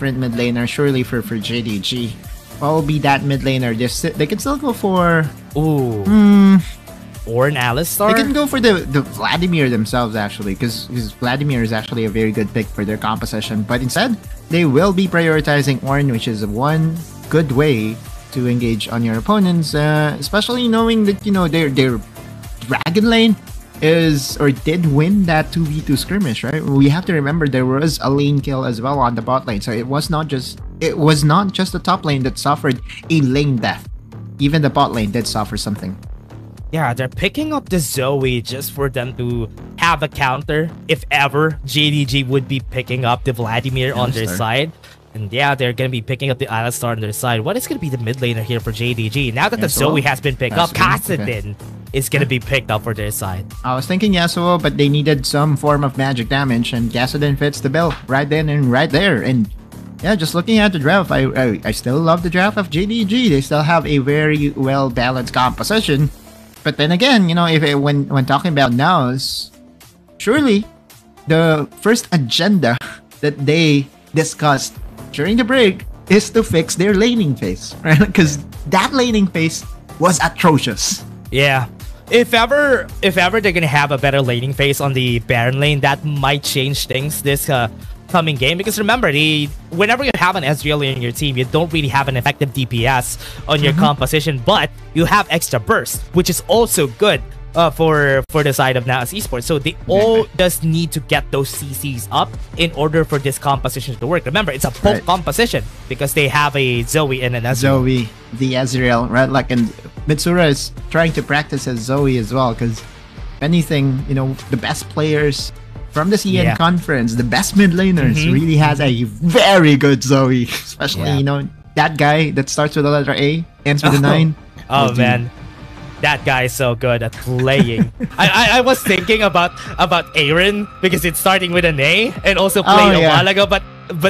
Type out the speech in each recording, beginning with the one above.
different mid laner, surely for JDG. What will be that mid laner? They can still go for... Or an Alistar? They can go for the Vladimir themselves, actually, because Vladimir is actually a very good pick for their composition. But instead, they will be prioritizing Ornn, which is one good way to engage on your opponents, especially knowing that, you know, their Dragon Lane did win that 2v2 skirmish, right? We have to remember there was a lane kill as well on the bot lane, so it was not just the top lane that suffered a lane death. Even the bot lane did suffer something. Yeah, they're picking up the Zoe just for them to have a counter if ever JDG would be picking up the Vladimir on their side. And yeah, they're going to be picking up the Alistar on their side. What is going to be the mid laner here for JDG? Now that the Zoe has been picked up, Kassadin is going to be picked up for their side. I was thinking Yasuo, but they needed some form of magic damage, and Kassadin fits the bill right then and right there. And yeah, just looking at the draft, I still love the draft of JDG. They still have a very well-balanced composition. But then again, you know, when talking about NAOS, surely the first agenda that they discussed during the break is to fix their laning phase, right? Because that laning phase was atrocious. Yeah. If ever they're gonna have a better laning phase on the Baron lane, that might change things this coming game. Because remember, whenever you have an Ezreal in your team, you don't really have an effective DPS on your composition, but you have extra burst, which is also good for the side of NAOS Esports. So they all just need to get those CCs up in order for this composition to work. Remember, it's a bulk composition because they have a Zoe and an Ezreal. Zoe, the Ezreal, right? Like, and Mitsura is trying to practice as Zoe as well, because if anything, you know, the best players from the CN conference, the best mid laners, really has a very good Zoe. Especially, you know, that guy that starts with the letter A, ends with a 9. Oh, man. That guy is so good at playing. I was thinking about Aaron because it's starting with an A and also played a while ago, but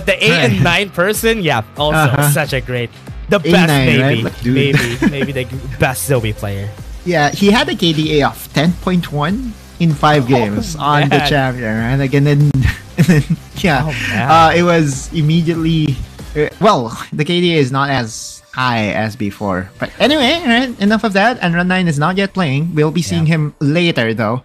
the A and 9 person, also such a great, the best maybe, right? maybe the best Zoe player. Yeah, he had a KDA of 10.1 in 5 games on the champion, right? Like, and then it was immediately well, the KDA is not as high as before. But anyway, right, enough of that. And Run9 is not yet playing. We'll be seeing him later, though.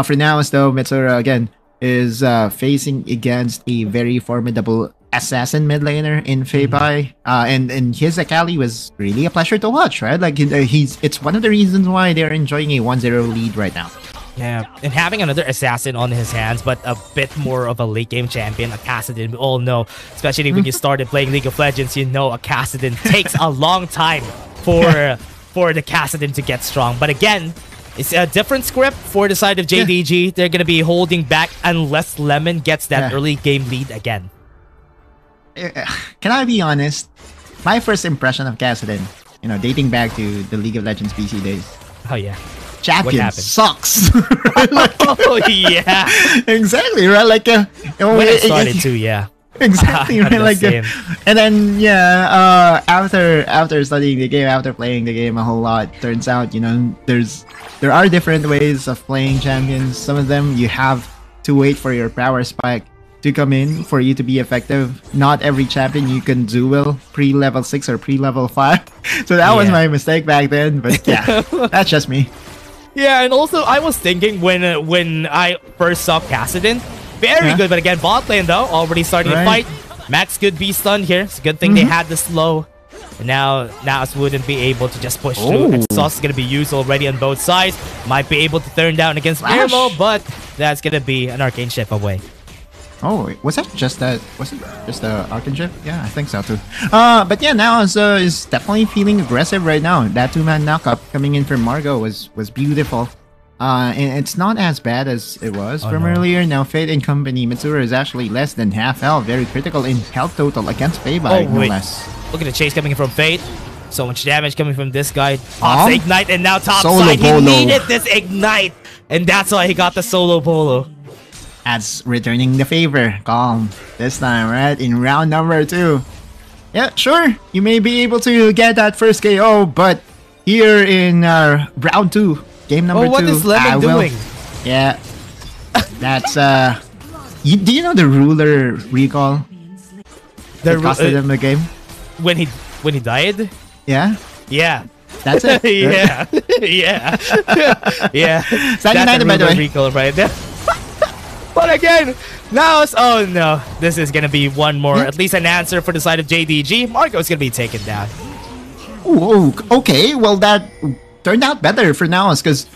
For now, though, Mitsura, again, is facing against a very formidable assassin mid laner in Feibai. And his Akali was really a pleasure to watch, right? Like, it's one of the reasons why they're enjoying a 1-0 lead right now. Yeah, and having another assassin on his hands, but a bit more of a late game champion, a Kassadin, we all know, especially when you started playing League of Legends, you know a Kassadin takes a long time for the Kassadin to get strong. But again, it's a different script for the side of JDG. They're going to be holding back unless Lemon gets that early game lead again. Can I be honest? My first impression of Kassadin, you know, dating back to the League of Legends PC days. Oh, yeah. Champion sucks. Like, oh yeah, exactly, right? Like when it started to, exactly, right? Like, and then after studying the game, after playing the game a whole lot, turns out, you know, there are different ways of playing champions. Some of them you have to wait for your power spike to come in for you to be effective. Not every champion you can duel pre-level 6 or pre-level 5. So that was my mistake back then. But yeah, that's just me. Yeah, and also I was thinking when I first saw Kassadin, very good, but again, bot lane though, already starting to fight. Max could be stunned here. It's a good thing they had the slow. And now NAOS wouldn't be able to just push through. Exhaust is going to be used already on both sides. Might be able to turn down against Mirmo, but that's going to be an arcane shift away. Oh, was that just that? Was it just the Arcane Shift? Yeah, I think so too. But yeah, NAOS is definitely feeling aggressive right now. That 2-man knockup coming in from Margot was beautiful. And it's not as bad as it was from earlier. Now Fate and company, Mitsura is actually less than half health. Very critical in health total against Feibai, no less. Look at the chase coming from Fate. So much damage coming from this guy. Tops Ignite, and now top side. He needed this Ignite, and that's why he got the solo polo. As returning the favor, Calm, this time, right? In round number 2. Yeah, sure, you may be able to get that first KO, but here in round 2, game number 2, what is Lemon doing? Yeah, that's, do you know the ruler recall? That costed him the game. When he died? Yeah. Yeah. That's it. Yeah. Yeah. Yeah. Sad United, by the way. Recall right there. But again, NAOS, oh no. This is going to be one more, at least an answer for the side of JDG. Marco's going to be taken down. Ooh, okay. Well, that turned out better for NAOS because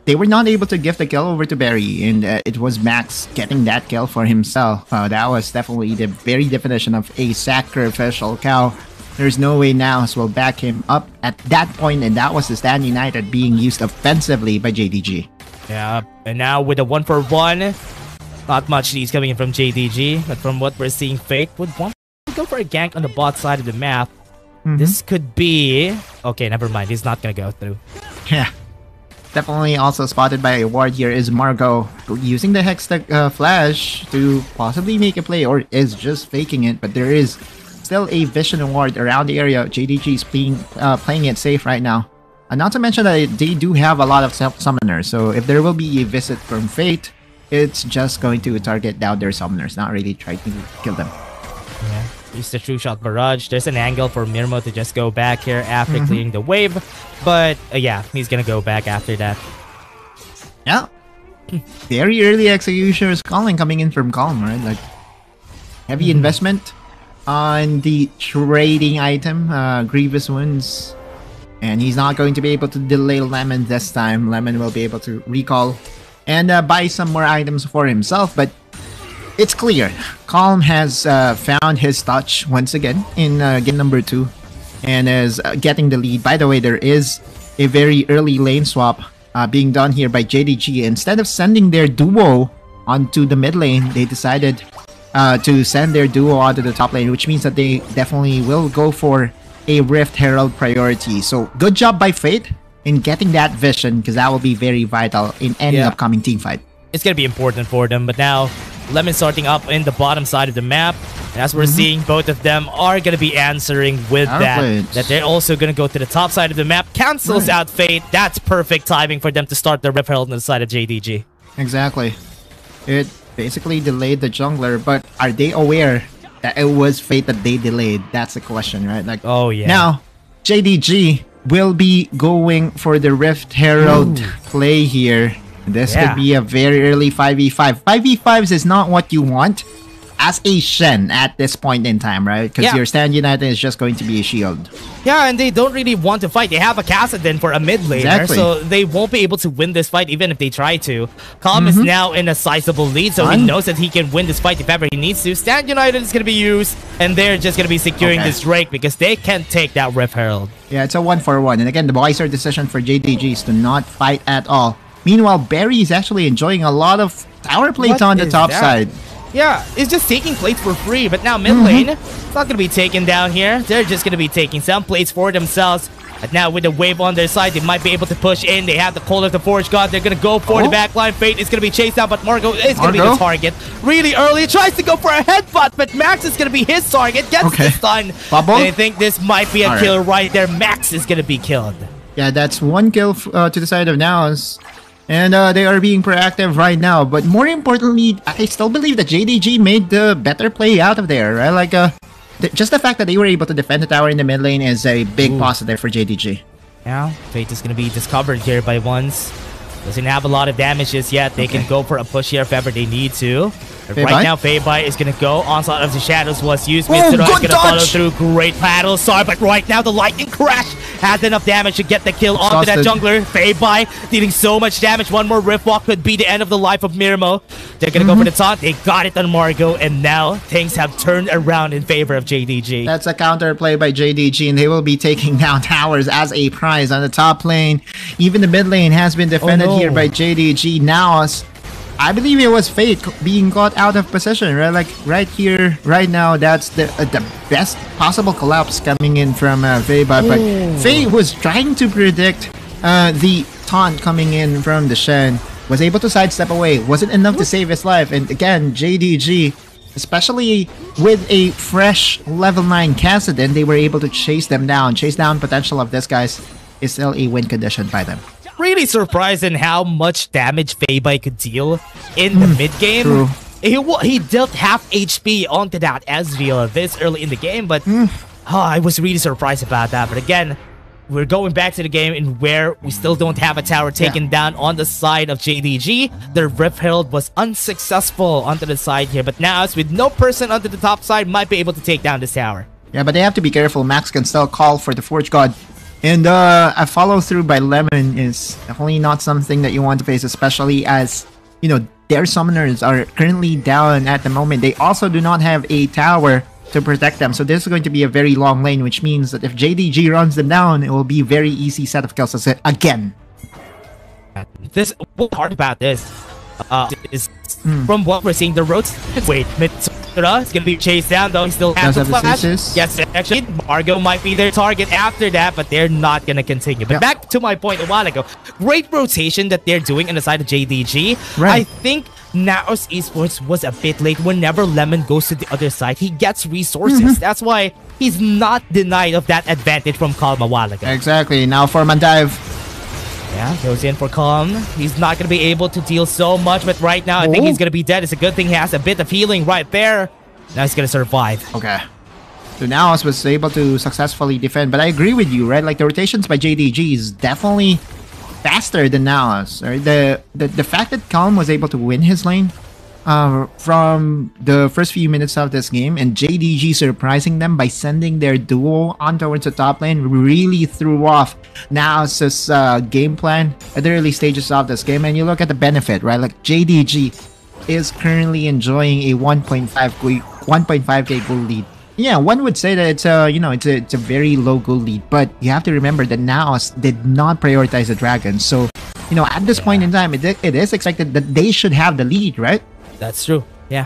they were not able to give the kill over to Barry, and it was Max getting that kill for himself. That was definitely the very definition of a sacrificial cow. There's no way NAOS will back him up at that point, and that was the Stand United being used offensively by JDG. Yeah, and now with a 1-for-1, not much leads coming in from JDG, but from what we're seeing, Fate would want to go for a gank on the bot side of the map. This could be... Okay, never mind. He's not going to go through. Yeah. Definitely also spotted by a ward here is Margot using the Hextech flash to possibly make a play, or is just faking it, but there is still a vision ward around the area. JDG is playing it safe right now. And not to mention that they do have a lot of summoners, so if there will be a visit from Fate, it's just going to target down their summoners, not really try to kill them. Yeah. Use the true shot barrage. There's an angle for Mirmo to just go back here after clearing the wave. But yeah, he's gonna go back after that. Yeah. Very early execution is calling coming in from Calm, right? Like heavy investment on the trading item, Grievous Wounds. And he's not going to be able to delay Lemon this time. Lemon will be able to recall and buy some more items for himself, but it's clear. Calm has found his touch once again in game number 2 and is getting the lead. By the way, there is a very early lane swap being done here by JDG. Instead of sending their duo onto the mid lane, they decided to send their duo onto the top lane, which means that they definitely will go for a Rift Herald priority. So good job by Fate in getting that vision, because that will be very vital in any upcoming team fight. It's going to be important for them, but now Lemon starting up in the bottom side of the map. And as we're seeing, both of them are going to be answering with that they're also going to go to the top side of the map. Cancels out Fate. That's perfect timing for them to start the Rift Herald on the side of JDG. Exactly. It basically delayed the jungler, but are they aware that it was Fate that they delayed? That's the question, right? Like, oh yeah. Now, JDG will be going for the Rift Herald play here. This could be a very early 5v5. 5v5s is not what you want as a Shen at this point in time, right? Because your Stand United is just going to be a shield. Yeah, and they don't really want to fight. They have a Kassadin for a mid laner, so they won't be able to win this fight even if they try to. Calm is now in a sizable lead, so he knows that he can win this fight if ever he needs to. Stand United is going to be used, and they're just going to be securing this Drake because they can't take that Rift Herald. Yeah, it's a 1-for-1. And again, the wiser decision for JDG is to not fight at all. Meanwhile, Barry is actually enjoying a lot of tower plates on the top side. Yeah, it's just taking plates for free, but now mid lane, it's not going to be taken down here. They're just going to be taking some plates for themselves. But now with the wave on their side, they might be able to push in. They have the Call of the Forge God. They're going to go for the backline. Fate is going to be chased down, but Margot is going to be the target. Really early, tries to go for a headbutt, but Max is going to be his target. Gets the stun. I think this might be a kill right there. Max is going to be killed. Yeah, that's one kill to the side of NAOS. And they are being proactive right now. But more importantly, I still believe that JDG made the better play out of there, right? Like, just the fact that they were able to defend the tower in the mid lane is a big positive for JDG. Yeah, Fate is going to be discovered here by Ones. Doesn't have a lot of damage just yet. They can go for a push here if ever they need to. Right now, Feibai is going to go. Onslaught of the Shadows was used. Mitsuru is going to follow through. Great battle. Sorry, but right now, the Lightning Crash has enough damage to get the kill onto that jungler. Feibai dealing so much damage. One more Rift Walk could be the end of the life of Mirmo. They're going to go for the taunt. They got it on Margot, and now things have turned around in favor of JDG. That's a counter play by JDG, and they will be taking down towers as a prize on the top lane. Even the mid lane has been defended here by JDG. NAOS, I believe it was Fate being caught out of position, right? Like right here, right now, that's the best possible collapse coming in from Feibai. But Fate was trying to predict the taunt coming in from the Shen, was able to sidestep away, wasn't enough to save his life. And again, JDG, especially with a fresh level 9 Kassadin, they were able to chase them down. Chase down potential of this guys is still a win condition by them. Really surprised in how much damage Feibai could deal in the mid game. He dealt half HP onto that Ezreal this early in the game, but I was really surprised about that. But again, we're going back to the game in where we still don't have a tower taken down on the side of JDG. The Rift Herald was unsuccessful onto the side here, but now with no person onto the top side might be able to take down this tower. Yeah, but they have to be careful. Max can still call for the Forge God. And a follow through by Lemon is definitely not something that you want to face, especially as, you know, their summoners are currently down at the moment. They also do not have a tower to protect them. So this is going to be a very long lane, which means that if JDG runs them down, it will be a very easy set of kills again. What's hard about this is from what we're seeing, the roads. Wait, Mitsura is going to be chased down, though. He still has the flash. Yes, actually, Margot might be their target after that, but they're not going to continue. But back to my point a while ago, great rotation that they're doing on the side of JDG. I think NAOS Esports was a bit late. Whenever Lemon goes to the other side, he gets resources. That's why he's not denied of that advantage from Calm a while ago. Exactly. Now for Mandive. Yeah, goes in for Calm. He's not going to be able to deal so much, but right now I think he's going to be dead. It's a good thing he has a bit of healing right there. Now he's going to survive. Okay. So NAOS was able to successfully defend, but I agree with you, right? Like the rotations by JDG is definitely faster than NAOS. Right? The fact that Calm was able to win his lane from the first few minutes of this game, and JDG surprising them by sending their duo on towards the top lane, really threw off NAOS's game plan at the early stages of this game. And you look at the benefit, right? Like JDG is currently enjoying a 1.5k gold lead. Yeah, one would say that it's a very low gold lead, but you have to remember that NAOS did not prioritize the dragon. So, you know, at this point in time, it is expected that they should have the lead, right? That's true. Yeah.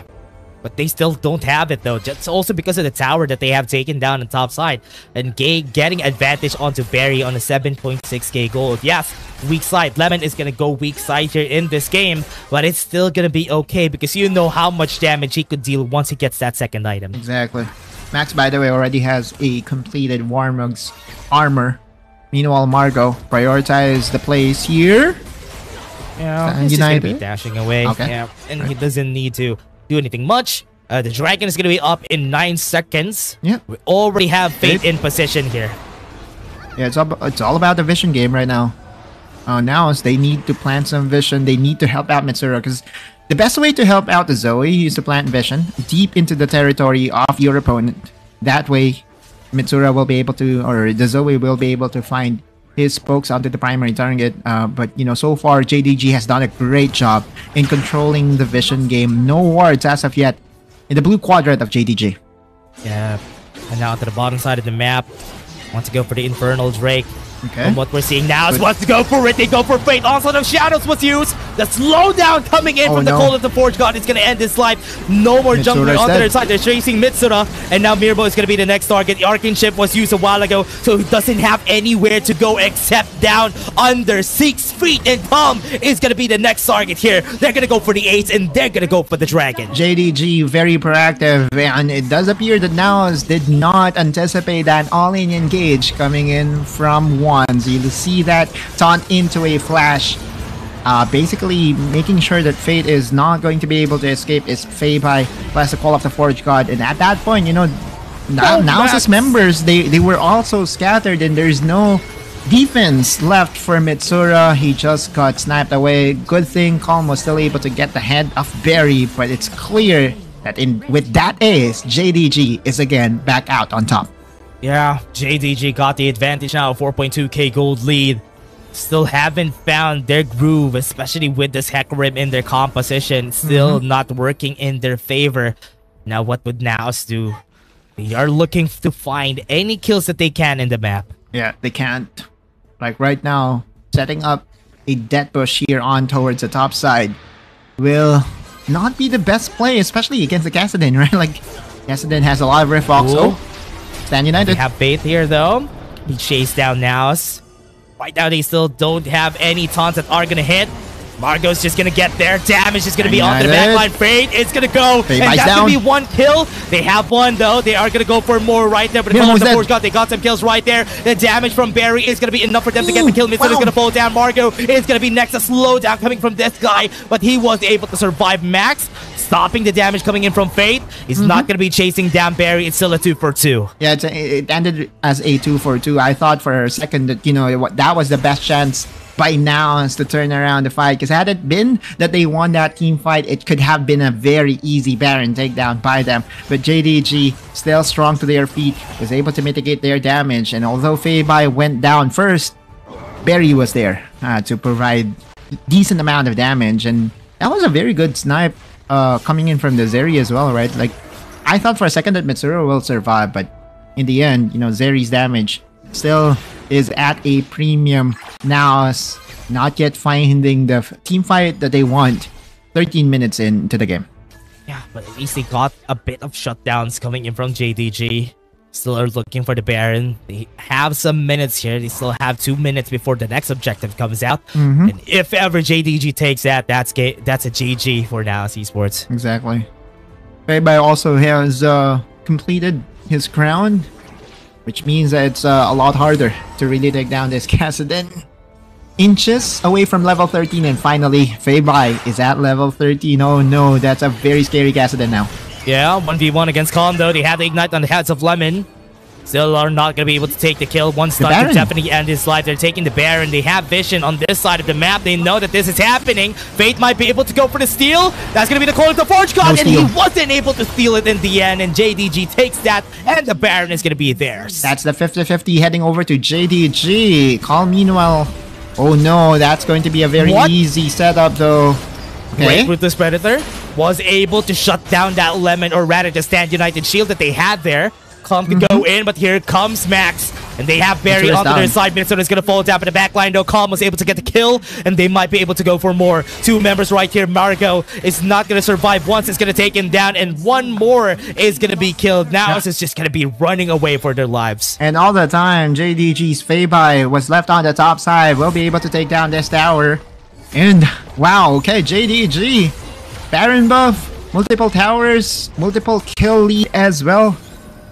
But they still don't have it, though. Just also because of the tower that they have taken down on top side. And getting advantage onto Barry on a 7.6k gold. Yes, weak side. Lemon is going to go weak side here in this game. But it's still going to be okay because you know how much damage he could deal once he gets that second item. Exactly. Max, by the way, already has a completed Warmug's armor. Meanwhile, Margot prioritizes the plays here. Yeah, he's just going to be dashing away. Okay. Yeah, and he doesn't need to do anything much. The dragon is going to be up in 9 seconds. Yeah. We already have Fate in position here. Yeah, it's all about the vision game right now. Now they need to plant some vision. They need to help out Mitsura because the best way to help out the Zoe is to plant vision deep into the territory of your opponent. That way, Mitsura will be able to, or the Zoe will be able to find his spokes onto the primary target. But, you know, so far, JDG has done a great job in controlling the vision game. No wards as of yet in the blue quadrant of JDG. Yeah, and now to the bottom side of the map. Want to go for the Infernal Drake. Okay. From what we're seeing now is wants to go for it. They go for Fate. Also, the Shadows was used. The slowdown coming in from the Cold of the Forge God is going to end his life. No more jungler on their side. They're chasing Mitsura. And now Mirbo is going to be the next target. The Arcane Ship was used a while ago, so he doesn't have anywhere to go except down under 6 feet. And Tom is going to be the next target here. They're going to go for the Ace, and they're going to go for the Dragon. JDG very proactive, and it does appear that NAOS did not anticipate that all-in engage coming in from one. You see that taunt into a flash, basically making sure that Fate is not going to be able to escape is Feibai plus the Call of the Forge God. And at that point, you know, NAOS's members, they were also scattered and there's no defense left for Mitsura. He just got sniped away. Good thing Calm was still able to get the head of Barry, but it's clear that with that ace, JDG is again back out on top. Yeah, JDG got the advantage now, 4.2k gold lead. Still haven't found their groove, especially with this Hecarim in their composition. Still not working in their favor. Now what would NAOS do? They are looking to find any kills that they can in the map. Yeah, they can't. Like right now, setting up a death bush here on towards the top side will not be the best play, especially against the Kassadin, right? Like, Kassadin has a lot of Rift Ox. Oh, Stand United. They have Faith here, though. He chased down NAOS. Right now, they still don't have any taunts that are going to hit. Margot's just going to get there. Damage is going to be onto the backline. Fate is going to go. And that's going to be one kill. They have one, though. They are going to go for more right there. But the Forge God, they got some kills right there. The damage from Barry is going to be enough for them to get the kill. Mitsura is going to fall down. Margot is going to be next. A slowdown coming from this guy. But he was able to survive. Max stopping the damage coming in from Fate. He's not going to be chasing down Barry. It's still a 2-for-2. Yeah, it ended as a 2-for-2. I thought for a second that, that was the best chance by now to turn around the fight. Because had it been that they won that team fight, it could have been a very easy Baron takedown by them. But JDG, still strong to their feet, was able to mitigate their damage. And although Feibai went down first, Barry was there to provide decent amount of damage. And that was a very good snipe coming in from the Zeri as well, right? Like, I thought for a second that Mitsuru will survive, but in the end, Zeri's damage still is at a premium. NAOS not yet finding the team fight that they want 13 minutes into the game. Yeah, but at least they got a bit of shutdowns coming in from JDG. Still are looking for the Baron. They have some minutes here. They still have 2 minutes before the next objective comes out. And if ever JDG takes that, that's a GG for NAOS Esports. Exactly. Feibai also has completed his crown, which means that it's a lot harder to really take down this Kassadin. Inches away from level 13, and finally, Feibai is at level 13. Oh no, that's a very scary Kassadin now. Yeah, 1v1 against Calm though. They have the Ignite on the heads of Lemon. Still are not going to be able to take the kill. One stun to definitely end his life. They're taking the Baron. They have vision on this side of the map. They know that this is happening. Fate might be able to go for the steal. That's going to be the call of the Forge God. And he wasn't able to steal it in the end. And JDG takes that. And the Baron is going to be theirs. That's the 50-50 heading over to JDG. Calm meanwhile. Oh no, that's going to be a very easy setup though. Okay. Ruthless Predator was able to shut down that Lemon, or rather the Stand United shield that they had there. Calm to go in, but here comes Max. And they have Barry onto their side. Minnesota's going to fall down, but the back line though, Calm was able to get the kill. And they might be able to go for more. 2 members right here. Margo is not going to survive once. It's going to take him down. And 1 more is going to be killed. Now it's just going to be running away for their lives. And all the time, JDG's Feibai was left on the top side. Will be able to take down this tower. And wow, okay, JDG. Baron buff, multiple towers, multiple kill lead as well.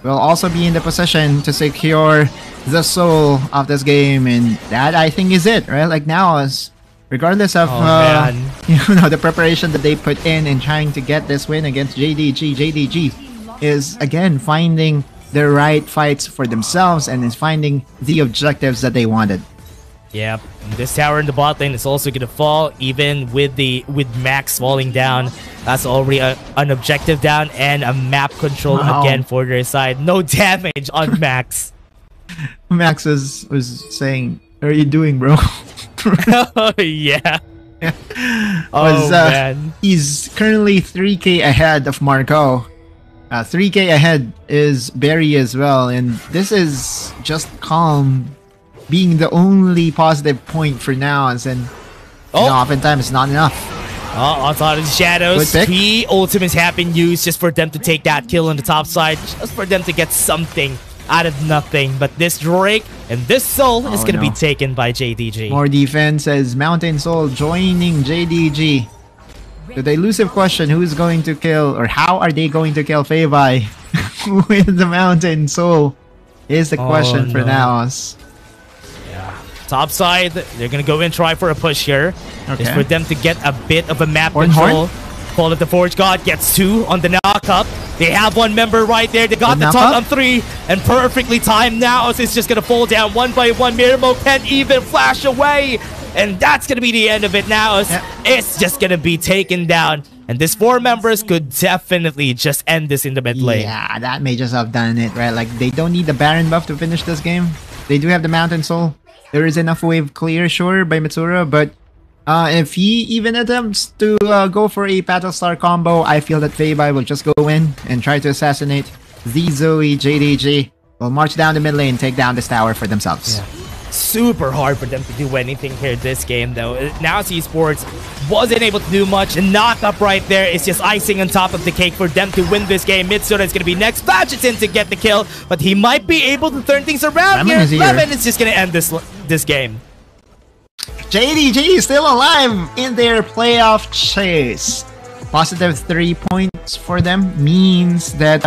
Will also be in the position to secure the soul of this game, and that I think is it, right? Like now, as regardless of the preparation that they put in trying to get this win against JDG is again finding the right fights for themselves and is finding the objectives that they wanted. Yep, this tower in the bot lane is also gonna fall, even with Max falling down. That's already an objective down and a map control again for their side. No damage on Max. Max was saying, "What are you doing, bro?" Yeah. Man. He's currently 3k ahead of Marco. 3k ahead is Barry as well, and this is just Calm being the only positive point for now, and oftentimes it's not enough. Outside of the shadows, 3 ultimates have been used just for them to take that kill on the top side, just for them to get something out of nothing. But this Drake and this Soul is going to be taken by JDG. More defense as Mountain Soul joining JDG. So the elusive question, who's going to kill, or how are they going to kill Feibai with the Mountain Soul, is the question for NAOS. Top side, they're gonna go and try for a push here. It's for them to get a bit of a map control. Call it the Forge God gets 2 on the knockup. They have 1 member right there. They got the taunt on 3, and perfectly timed now. It's just gonna fall down 1 by 1. Miramo can't even flash away, and that's gonna be the end of it now. It's just gonna be taken down, and this 4 members could definitely just end this in the mid lane. Yeah, that may just have done it, right? Like, they don't need the Baron buff to finish this game. They do have the Mountain Soul. There is enough wave clear, sure, by Mitsuru, but if he even attempts to go for a Battlestar combo, I feel that Feibai will just go in and try to assassinate the Zoe. JDG will march down the mid lane, take down this tower for themselves. Yeah. Super hard for them to do anything here this game, though. NAOS Esports wasn't able to do much. And knock up right there is just icing on top of the cake for them to win this game. Mitsura is going to be next. Flashes in to get the kill, but he might be able to turn things around here. Lemon is just going to end this game. JDG is still alive in their playoff chase. Positive 3 points for them means that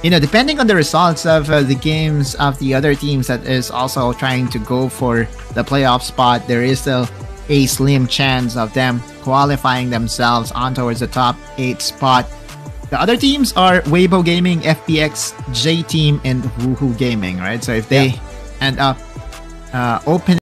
depending on the results of the games of the other teams that is also trying to go for the playoff spot, there is still a slim chance of them qualifying themselves on towards the top 8 spot. The other teams are Weibo Gaming, FPX, J Team, and Woohoo Gaming, right? So if they end up opening